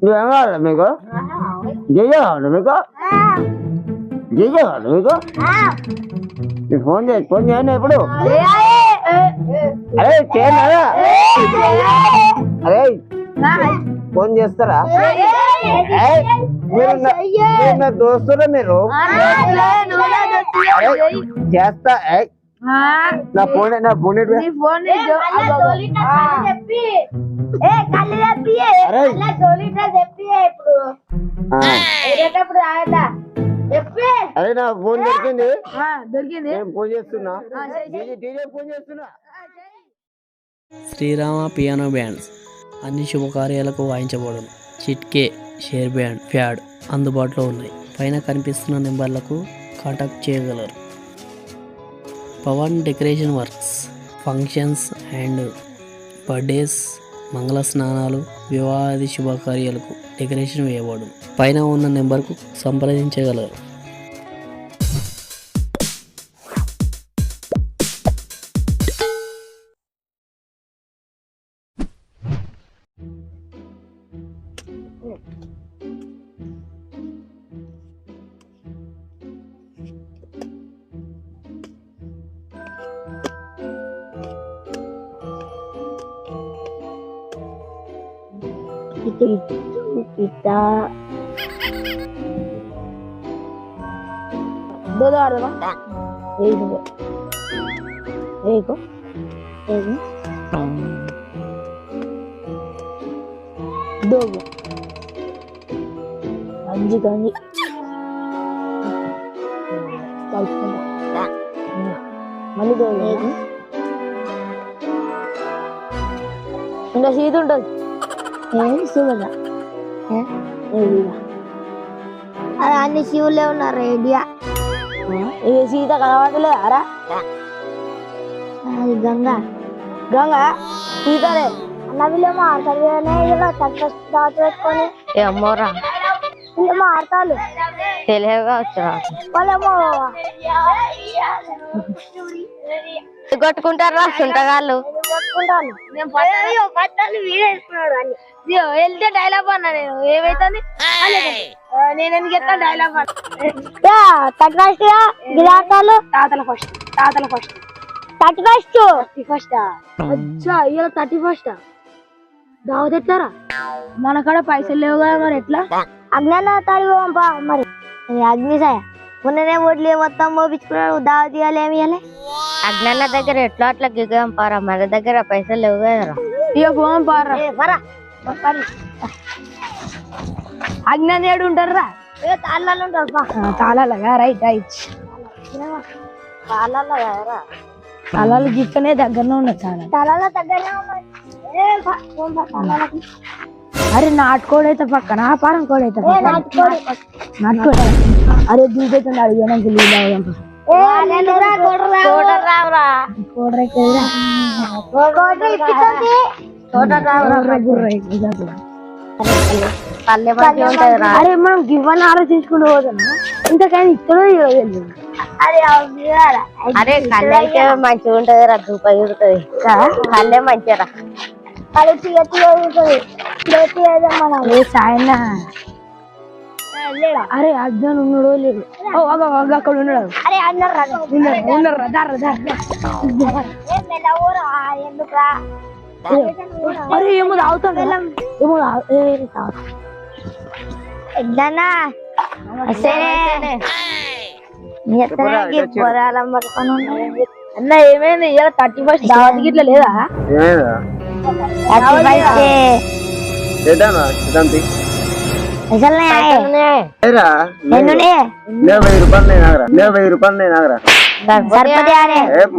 నువ్వేం కావాలి మీకు జయ కావాలి మీకు జయ కావాలి మీకు మీరు ఫోన్ చేయండి ఎప్పుడు అరే చేయనా అరే ఫోన్ చేస్తారా మీరు దోస్తురా మీరు చేస్తా నా ఫోన్ అరే నా ఫోన్ దొరికింది ఫోన్ చేస్తున్నా ఫోన్ చేస్తున్నా. శ్రీరామ పియానో బ్యాండ్స్ అన్ని శుభకార్యాలకు వాయించబడును. చిట్కే షేర్ బ్యాండ్ ఫ్యాడ్ అందుబాటులో ఉన్నాయి. పైన కనిపిస్తున్న నెంబర్లకు కాంటాక్ట్ చేయగలరు. Pavan decoration works functions and birthdays, మంగళ స్నానాలు, వివాహాది శుభకార్యాలకు డెకరేషన్ వేయబడును. పైన ఉన్న నెంబర్కు సంప్రదించగలరు. kita dulu ada bang, ego, dulu, anji, mana dulu, enggak sih itu udah. శివుడా అది అన్ని శివులే ఉన్నారు ఐడియా. ఇది సీత కనబడలేదు అరా, అది గంగా సీతలే అన్నవిలేమో ఆడతాడు పెట్టుకొని అమ్మోరా వీళ్ళేమో ఆడతారు తెలియగా వచ్చా వాళ్ళేమో కొట్టుకుంటారు సుంటగాళ్ళు వెళ్తే డైలాగ్ అన్నా నేను ఏమైతుంది నేను ఎందుకు ఎత్తా డైలాగ్ తాతల ఫస్ట్ 31st అచ్చా ఇవాళ 31st దావత్ ఎట్లారా మన కాడ పైసలు లేవు కదా మరి ఎట్లా అజ్ఞాన తాడి పంపా మరి అగ్నిసాయ మొన్ననే ఓట్లు మొత్తం మోపించుకున్నాడు దావత్ ఇవ్వాలి ఏమి ఇవ్వాలి అజ్ఞాన దగ్గర ఎట్లా అట్లా గిగం పారా మన దగ్గర పైసలు లేవు కదా ఇక పోం పారా అజ్ఞాన ఏడు ఉంటారా తాళాలు ఉంటారు తాళాలగా రైట్ తాళాలు గిఫ్ట్నే దగ్గరనే ఉన్నాయి తాళాల దగ్గరనే ఉన్నాయి. అరే నాటుకోడి అయితే పక్కన పారం కోడి అయితే నాటుకోడి అరే దూకైతుంది అడిగానికి అరే మనం గివ్వని ఆలోచించుకుంటూ పోతాం ఇంతకైనా ఇక్కడ అరే కళ్ళే అయితే మంచిగా ఉంటది రా దూప తిరుగుతుంది కళ్ళే మంచిగా సాయన అరే అజ్ఞానం ఉన్నాడో లేడు అక్కడ ఉన్నాడు అరే ఏమో తాగుతాడు ఏమో ఎట్లన్నా అన్న ఏమైంది ఇలా 31st దావత్ గిట్ల లేదా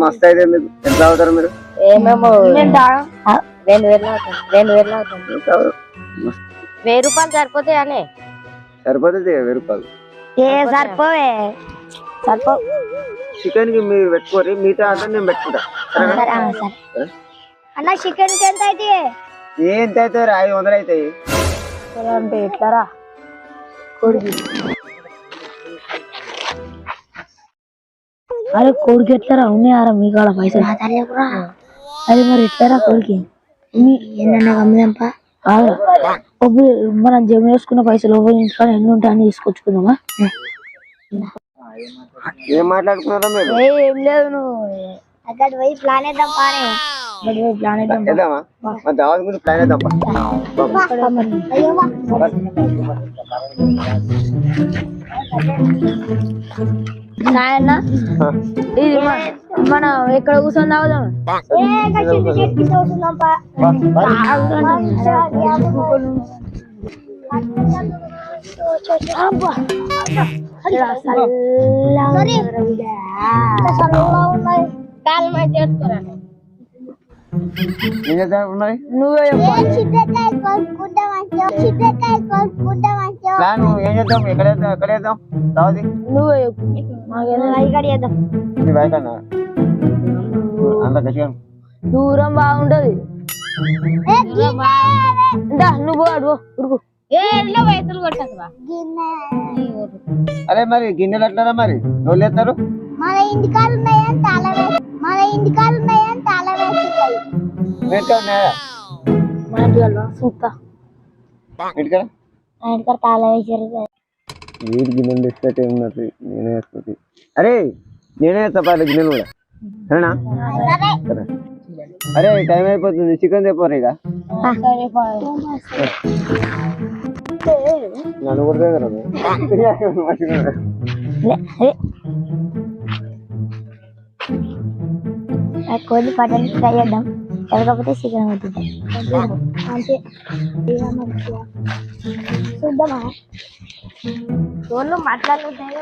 మస్తు అయితే ఎంత అవుతారు మీరు ఏమేమో 1000 రూపాయలు సరిపోతాయి అనే సరిపోతుంది 1000 రూపాయలు సరిపోవే చికెన్ కి మీరు పెట్టుకోరి మిగతా అంతా నేను పెట్టుకుంటా అన్న చికెన్ కి ఎంత అయితే ఎంత అవుతాయి 500 అవుతాయి అంటే ఎట్లారా కొడుకు అరే కొడుకు ఎట్లారా ఉన్నాయారా మీ కాడ పైసలు అదే మరి ఎట్లారా కొడుకి ఏంటన్నా గమ్మిదంపా మనం జమ వేసుకున్న పైసలు ఇంటికాడ ఎన్ని ఉంటాయని తీసుకొచ్చుకుందామా? ఏం మాట్లాడుకున్నారా మీరు? ఏం లేదు, నువ్వు అక్కడ పోయి ప్లాన్ వేద్దాం పానే. ప్లాన్ వేద్దామా? మా దావత్ గురించి ప్లాన్ వేద్దాం నాయన ఇది మనం ఎక్కడ కూర్చొని తాగుదాం? ఉన్నాయి నువ్వే ప్లాన్ ఏం చేద్దాం? ఎక్కడ వేద్దాం దావతి? నువ్వే మీ బైక్ అన్నా అంత కష్టం. దూరం బాగుంటది. నువ్వు అడుగు ఉరుకు. అరే మరి గిన్నెలు ఎట్లారా మరి ఎవరు ఎత్తారు? మన ఇంటికాలు ఉన్నాయని తాళ వేసి మన ఇంటికాడ చూస్తా. ఇంటికాడ తాళ వేసారు. వీడి గిన్నెలు తెచ్చినట్టే ఉన్నట్టు నేనే వేస్తుంది. అరే నేనే వేస్తా పాట గిన్నెలు కూడా సరేనా? సరే. అరే టైం అయిపోతుంది, చికెన్ తెప్పారు ఇక నన్ను కొడితే కదా కోడి పట్టణం ట్రై చేద్దాం, లేకపోతే చికెన్ అవుతుంటాం అంతే. చూద్దామా? ఫోన్లో మాట్లాడుతుంటాయి.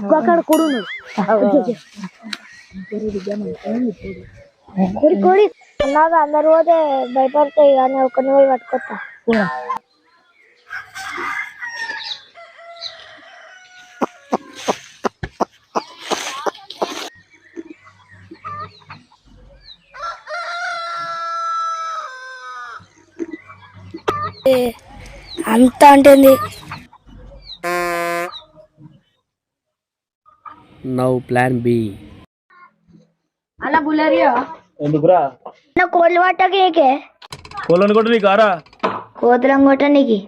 అక్కడ కొడు కొడి అలాగా అందరు పోతే భయపడతాయి, కానీ ఒక్కరిని పోయి పట్టుకొస్తా. అంత అంటుంది. Now plan B. అలా బుల్లరియా ఎందుకురా? కోళ్ళు పట్టకి నీకే, కోళ్ళని కొట్ట నీకు ఆరా? కోతులం కొట్ట నీకు.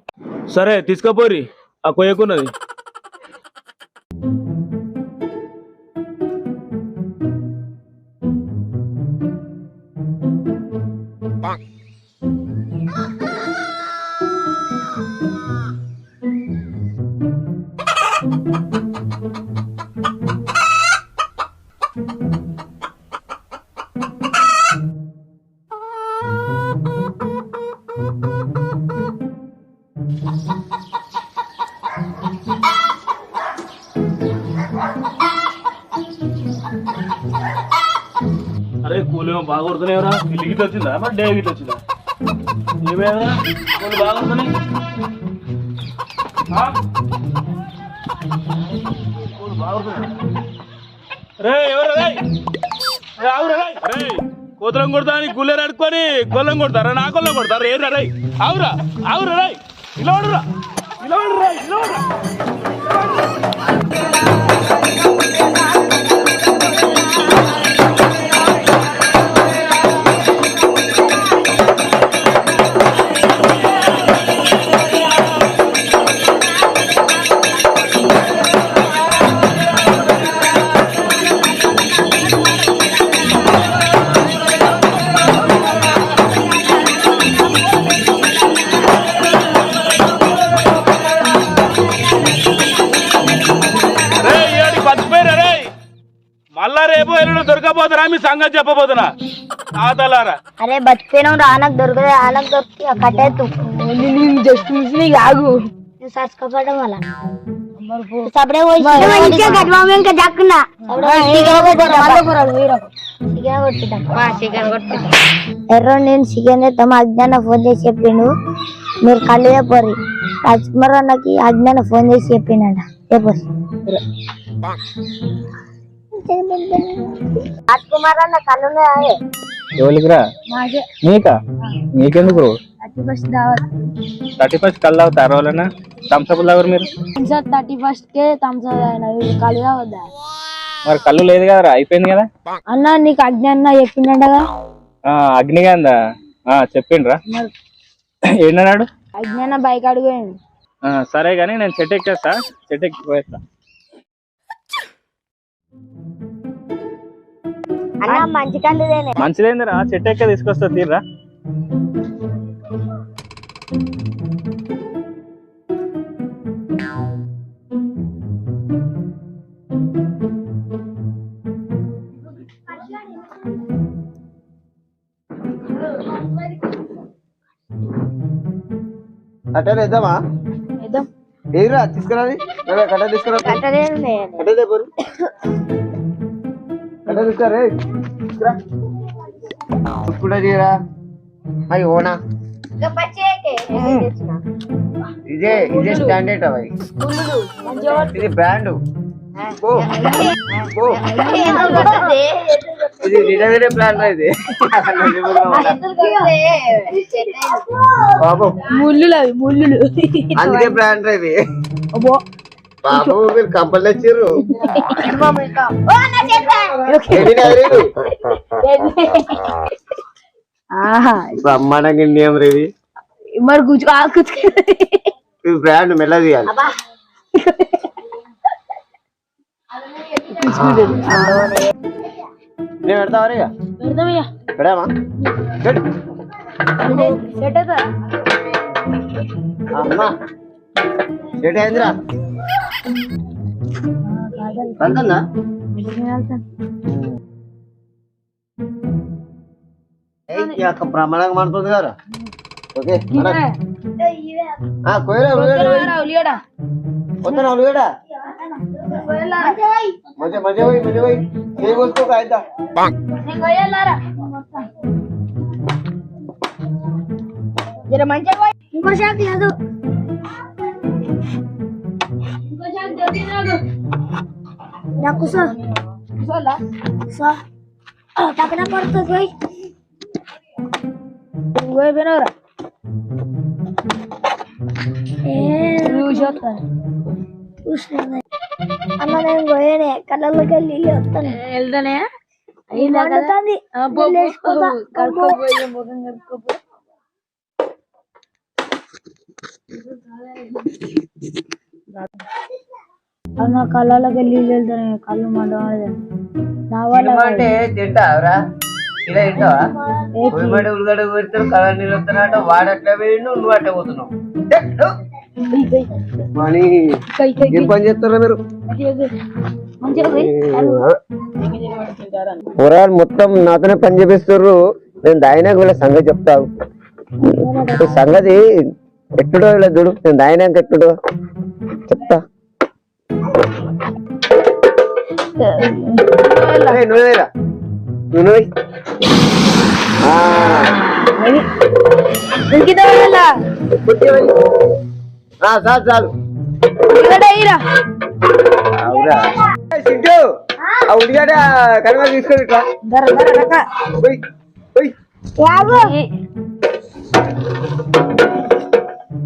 సరే తీసుకపోరి ఆ కొయ్యకున్నది. అరే కూలేమో బాగా కొడుతున్నాయరా? ఇల్లు గిట్ల వచ్చిందా మరి డే గిట్ల వచ్చిందా? ఏమేదా కూలి బాగా కొడుతున్నాయి? కూలి బాగా కొడుతున్నాయి. రే ఎవరు అరే కోతలం కొడతా అని గుళ్ళేరు అడుక్కొని కొల్లం కొడతారా? నా కొల్లం కొడతారా? ఏరా రై ఆవురా రై ఇలా వాడురా మళ్ళా రేపు ఎల్లుండి దొరకపోతున్నా మీ సంగతి చెప్పబోతున్నా ఆతలారా. అరే బతికిపోయినా ఆనకు దొరకదు, ఆనకు దొరికి కట్టేత్తు. జస్ట్ మిస్ ఆగు, నువ్వు సర్చుకోపడం వల్ల ఎర్ర నేను చికెన్ తెస్తాము. అజ్ఞాన ఫోన్ చేసి చెప్పిండు మీరు కళ్ళు చెప్పరు. రాజ్కుమార్ అన్నకి అజ్ఞాన ఫోన్ చేసి చెప్పిండ చెప్పరు. రాజ్కుమార్ అన్న కళ్ళు ఎవరికిరా? నీకా? నీకెందుకు? 31st దావత్ 31st కళ్ళు అవుతారు వాళ్ళనా థమ్స్అప్ తాగరు మీరు 31st కే థమ్స్అప్ కలిగా వద్దా మరి కళ్ళు లేదు కదరా అయిపోయింది కదా అన్న నీకు అజ్ఞ అన్న చెప్పిండగా అగ్నిగాందా చెప్పిండ్రా ఏంటన్నాడు అజ్ఞ అన్న బైక్ అడిగాడు సరే కానీ నేను చెట్టు ఎక్కేస్తా చెట్టు ఎక్కి పోయేస్తా అన్న మంచి కళ్ళుదేనే మంచిదేందిరా చెట్టు ఎక్కే తీసుకొస్తా తీర్రా కట్టెలు వేద్దామా ఏరా తీసుకురాది కట్ట తీసుకురా కట్టే తీసుకురా ఇప్పుడు తీరా అవి ఓనా ఇదే స్టాండర్డ్ అవి ఇది బ్రాండ్ ఇది వేరే ప్లాన్ ఇది బాబు ముళ్ళు అందుకే బ్రాండ్ ఇది బాబు మీరు కంపల్ తెచ్చిర్రు బ్రహ్మాండంగా ఇండియం రేవి మరి కూర్చు ఇది బ్రాండ్ మెల్ల తీయాలి నేను పెడతావా పెడమా అమ్మా సెట్ అయిందిరా అంతన్నా ప్రమాణంగా మండుతుంది కదా ఓకే కోయరా ఉల్లిగడ్డ వస్తానా ఉల్లిగడ్డ మధ్య పోయి ఏ కోసుకోక అయిద్దా ఇంకో షాక్ లేదు నాకు పక్కన పడుతుంది పోయినవరా అన్న నేను పోయానే కళ్ళలోకి వెళ్ళి వస్తాను వెళ్తానే అన్న కళ్ళలోకి వెళ్ళి వెళ్తానే కళ్ళు మంట నా వల్ల తింటావరా ఇలా తింటావా ఉల్లిగడ్డ పెడతాడు కలర్ నీళ్ళు వస్తున్నాట వాడు అట్లా వేయండు నువ్వు అట్లా పోతున్నావు మనీ ఏం పని చేస్తారా మీరు కూరగాయలు మొత్తం నాతోనే పని చేపిస్తారు నేను దాయినాక వీళ్ళ సంగతి చెప్తావు సంగతి ఎట్టుడో ఇలా చూడు నేను దాయినాక ఎట్టుడో చెప్తా నువ్వేరా నువ్వు చాలు చాలు సిద్ధు ఆ ఉల్లిగడ్డ కనుక తీసుకొని ఇట్లా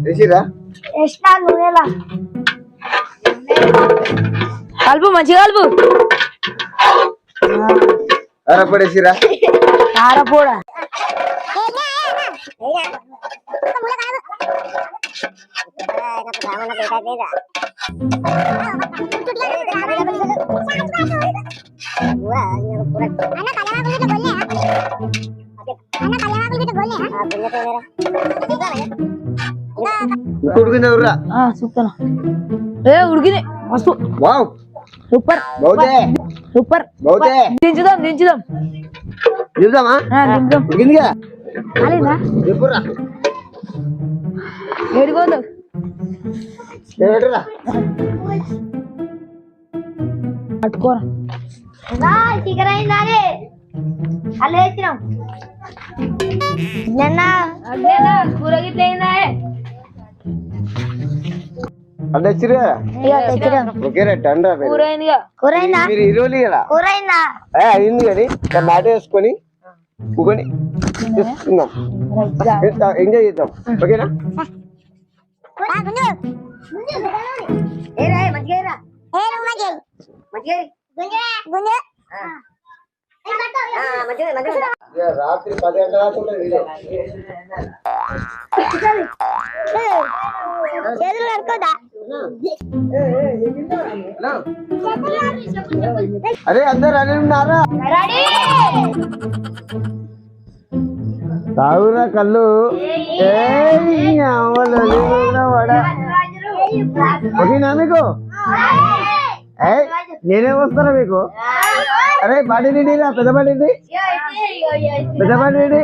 వేసిరా కలుపు మంచిగా కలుపు అరపడేసిరా కారపూడా ఉడికిందా చూస్తాను ఉడికింది మస్తు వావ్ సూపర్ బౌతే సూపర్ బౌతే దించుదాం చూద్దామా ఉడికిందిగా కాలేదా చెప్పురా ఏడుకోదు పట్టుకోరా చికెన్ అయిందానే అలా వేసినాం కూర గిట్ల అయిందా అంటే ఓకేరా టండ్రా కూర అయిందిగా కూర అయిందా మీరు ఇరువులు కదా కూర అయిందా అయింది కానీ మాట వేసుకొని కూకొని తీసుకుందాం, ఎంజాయ్ చేద్దాం. ఓకేనా? రాత్రి 10 గంటల దాకా ఉంటుంది వీడియో. అరే అందరు రెడీ ఉన్నారా? తాగురా కళ్ళు. ఓకేనా మీకు? నేనే వస్తారా మీకు? అరే బాడీ రెడీరా, పెద్ద బాడీ రెడీ, పెద్ద బాడీ రెడీ.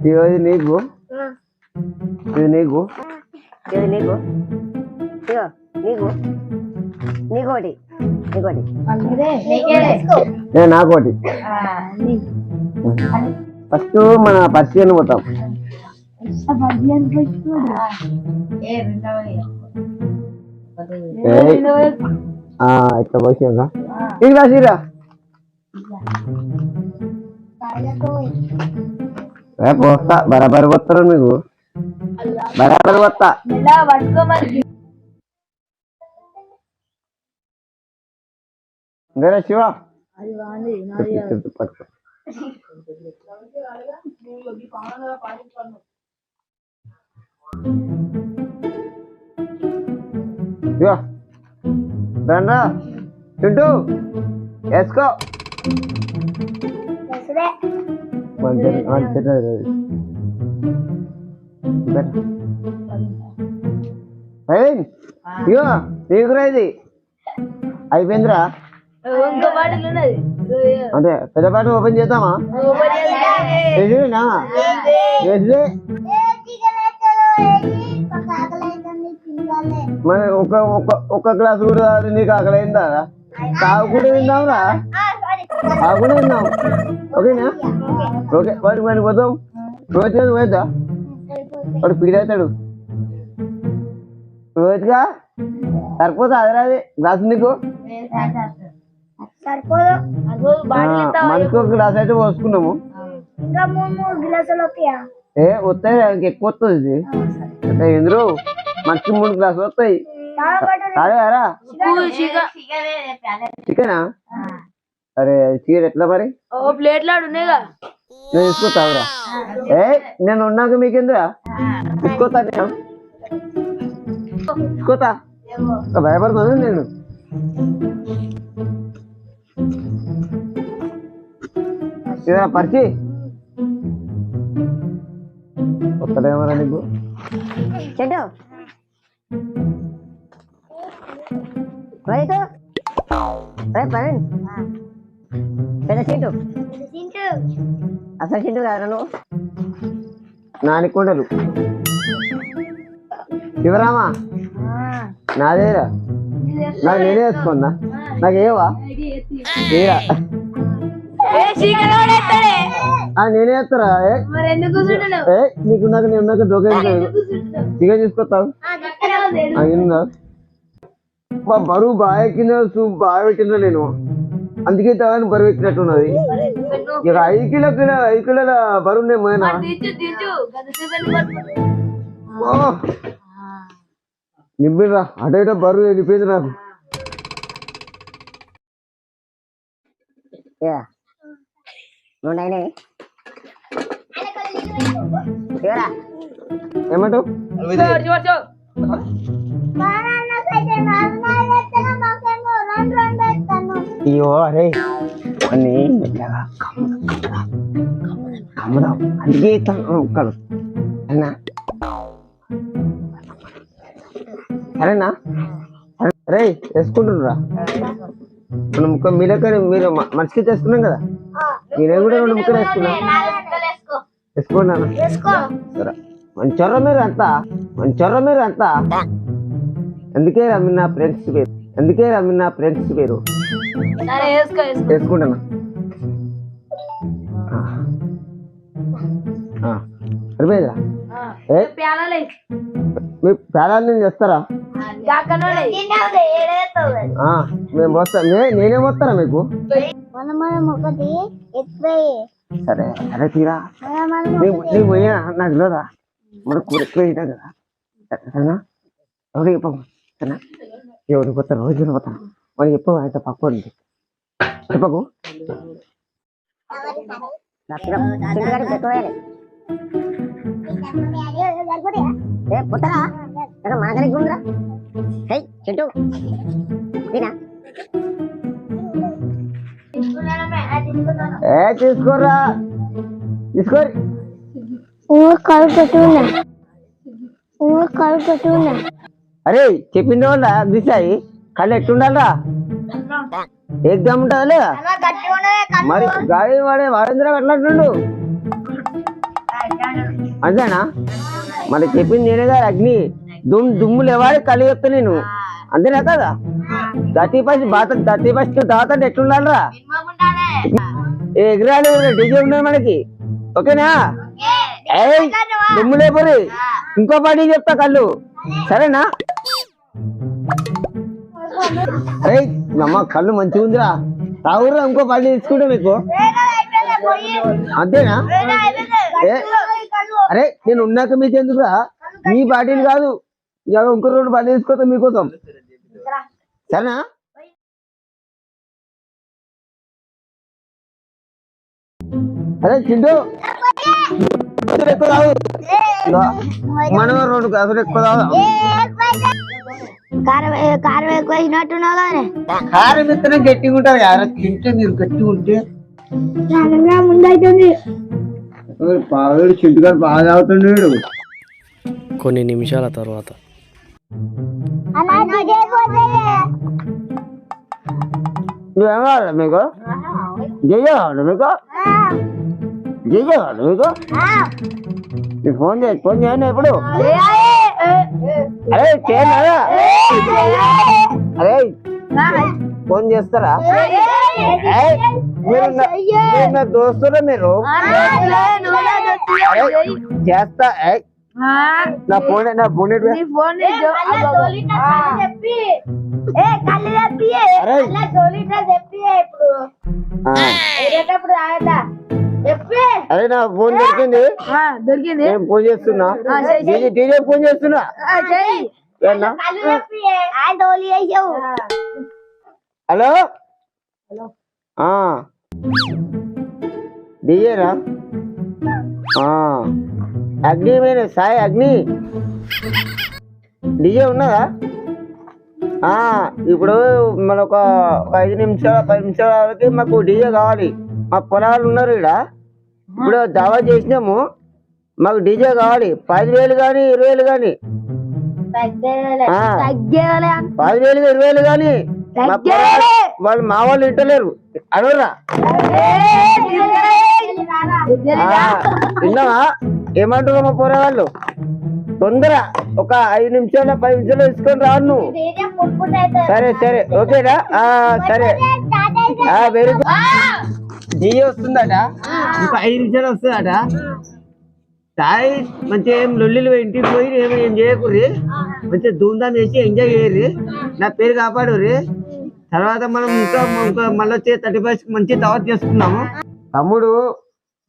ఇది నీకు, ఇది నీకు, ఇది నీకు, ఇగో నీకు, నీకోటి, నీకోటి, నాకోటి. ఫస్ట్ మన పరిచయం పోతాం. ఇట్లా పోసాక ఇక రాసిరా, రేపు వస్తా. బరాబర్ వస్తారా మీకు? బరాబర్ వస్తా. ఇందరా శివ పట్టుకో. శివ రండ్రా, చింటూ వేసుకో. ఇగో నీకురా, ఇది అయిపోయిందిరా. అంటే పెద్ద పాట ఓపెన్ చేద్దామా? మరి ఒక్క గ్లాస్ కూడా నీకు ఆకలి అయిందా? తాగుకుంటూ తిందాంరా, తాగుకుంటూ తిందాం. ఓకేనా? ఓకే. వాడికి మనకి పోతాం. రోజు పోద్దా? వాడు ఫీల్ అవుతాడు. రోజుగా సరిపోతా అదరాది గ్లాస్ నీకు? మనకు ఒక గ్లాస్ అయితే పోసుకున్నాము. వస్తాయి, ఇంకెక్కువ వస్తుంది. ఎందుకు మనకి 3 గ్లాసులు వస్తాయి. తాగారా? చికెనా? అరే చికెన్ ఎట్లా మరి? నేను తీసుకొస్తావురా. నేను ఉన్నాక మీకెందురా? తీసుకోతా, నేను తీసుకోతా. భయపడుతుంది నేను. పరిచి వస్తాడేమరా నీకు? చెట్టు రైతు పని పెద్ద చింటూ, అసలు చింటూ కాదు నువ్వు. నానికొండలు శివరామా, నాదేరా, నాకు నేనే వేసుకున్నా. నాకు ఏవా ఏరా? నేనే వేస్తారా? నీకున్నాక నేను ఉన్నాక డోకే చికెన్ తీసుకొస్తావు. బరువు బాగా ఎక్కిన, బాగా పెట్టినా నేను, అందుకే తగాని బరువు ఎక్కినట్టున్నది. ఇక 5 కిలోల బరువు నేను పోయినా. నింపిరా అటు ఇటో బరువు నింపింది నాకు. ఏమంటావు? అయ్యో అరే అన్నీ కమ్ముదాం, అందుకే ముక్కలు అన్నా. సరేనా? అరే వేసుకుంటున్నారా? మన ముక్క మీ లెక్క మీరు మనిషికి చేసుకున్నాం కదా, నేను కూడా 2 ముక్కలు వేసుకున్నా. వేసుకున్నాను. సరే మంచొర్ర మీరు అంతా, మంచొర్ర మీరు అంతా. అందుకే రమ్మిన ఫ్రెండ్స్ పేరు, అందుకే రమ్మిన ఫ్రెండ్స్ పేరు వేసుకుంటాను. సరిపోయిందిరా? మీ పేరాలు నేను చేస్తారా? ఆ, మేము వస్తాం నేనే వస్తారా మీకు మనం ఒకటి ఎక్కువ సరే అరే తీరా నీకు పోయినా నాకు తెలియదా మన కూర ఎక్కువ తింటాం కదా సరేనా ఎవరికి చెప్పము సరేనా ఎవరికి పోతాను రోజు పోతాను మరి చెప్పవు అయితే పక్కోడి చెప్పకు ఏ తీసుకోరా తీసుకోరి అరే చెప్పింది వాళ్ళ దిశాయి కళ్ళు ఎట్టుండాలరా ఎగ్జామ్ ఉంటుందా లేదా మరి గాడి వాడేంద్ర అట్లంటుండు అంతేనా మరి చెప్పింది నేనే కదా అగ్ని దుమ్ము లేవాడి కళ్ళు చెప్తా నేను అంతేనా కదా 30 దాత ఎట్లుండాలరా ఎగిరాలి డీజే ఉన్నాయి మనకి ఓకేనా ఏయ్ దుమ్ము లేపరి ఇంకో పాటి చెప్తా కళ్ళు సరేనా అరే అమ్మ కళ్ళు మంచిగా ఉందిరా తాగురా ఇంకో పాటి తీసుకుంటా మీకు అంతేనా అరే నేను ఉన్నాక మీకు ఎందుకురా మీ పార్టీలు కాదు ఇంకో 2 పార్టీలు తీసుకోతాం మీకోసం సరేనా అరే చింటూ ఎక్కువ తాగు మనం 2 గ్లాసులు ఎక్కువ తాగు కారం ఎక్కువ అయినట్టున్నావు కానీ కారం ఇత్తనం గట్టిగా ఉంటారు కదా తింటే మీరు గట్టిగా ఉంటే ముందైతుంది పావుడు చింటుగాడు బాగా తాగుతున్నాడు కొన్ని నిమిషాల తర్వాత నువ్వేం కావాలి మీకు జయ కావాలి మీకు జయ కావాలి మీకు నీకు ఫోన్ చేయను ఎప్పుడు అరే చేయనా అరే ఫోన్ చేస్తారా మీరు నా దోస్తురా మీరు చేస్తా నా ఫోన్ అరే నా ఫోన్ దొరికింది నేను ఫోన్ చేస్తున్నా డీజే ఫోన్ చేస్తున్నా హలో డీజేనా అగ్ని మీద సాయి అగ్ని డీజే ఉన్నదా ఇప్పుడు మన ఒక 5 నిమిషాలు 10 నిమిషాల వరకు మాకు డీజే కావాలి మా పొలాలు ఉన్నారు ఇక్కడ ఇప్పుడు దావా చేసినాము మాకు డీజే కావాలి 10,000 కానీ 20,000 కానీ 10,000 20,000 కానీ వాళ్ళు మా వాళ్ళు ఇంటలేరు అడవరా విన్నావా ఏమంటారు మా పొరగాళ్ళు తొందర ఒక 5 నిమిషాలు 10 నిమిషాలు తీసుకొని రాను నువ్వు సరే సరే ఓకేనా సరే వెరీ గుడ్ డీజే వస్తుందట ఇంకా 5 నిమిషాలు వస్తుందట సాయి మంచిగా ఏం లొల్లిలు ఇంటికి పోయి ఏం చేయకూరి మంచిగా ధూమ్ధాం చేసి ఎంజాయ్ చేయరు నా పేరు కాపాడురి తర్వాత మనం ఇంకా మళ్ళీ వచ్చే 31st మంచి దావత్ చేసుకున్నాము తమ్ముడు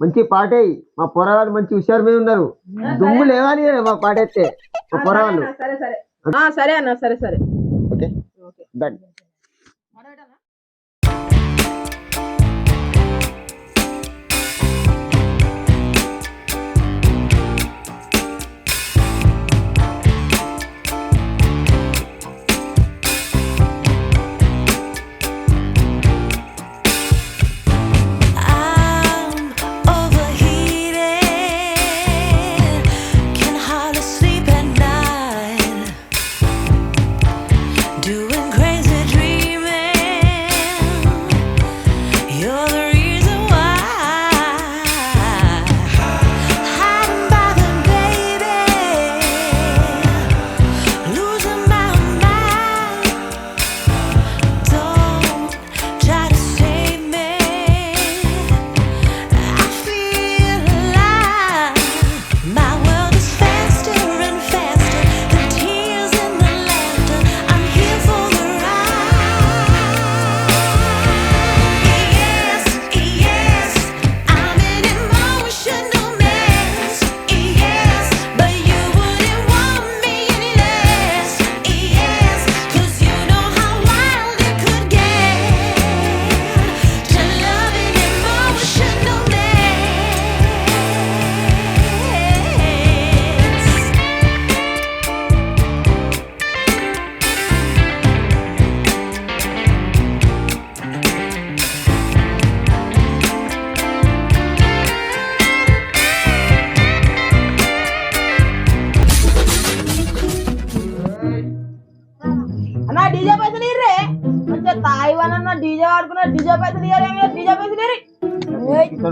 మంచి పాటేయి మా పొరగాళ్ళు మంచి హుషారు మీద ఉన్నారు దుమ్ము లేవాలి మా పాట అయితే మా పొరగాళ్ళు సరే అన్న సరే సరే okay done Doing crazy dreams. ఆడుకున్నా డిజే పైసలు ఇవ్వాలి డిజే పైసలు ఇక్కడ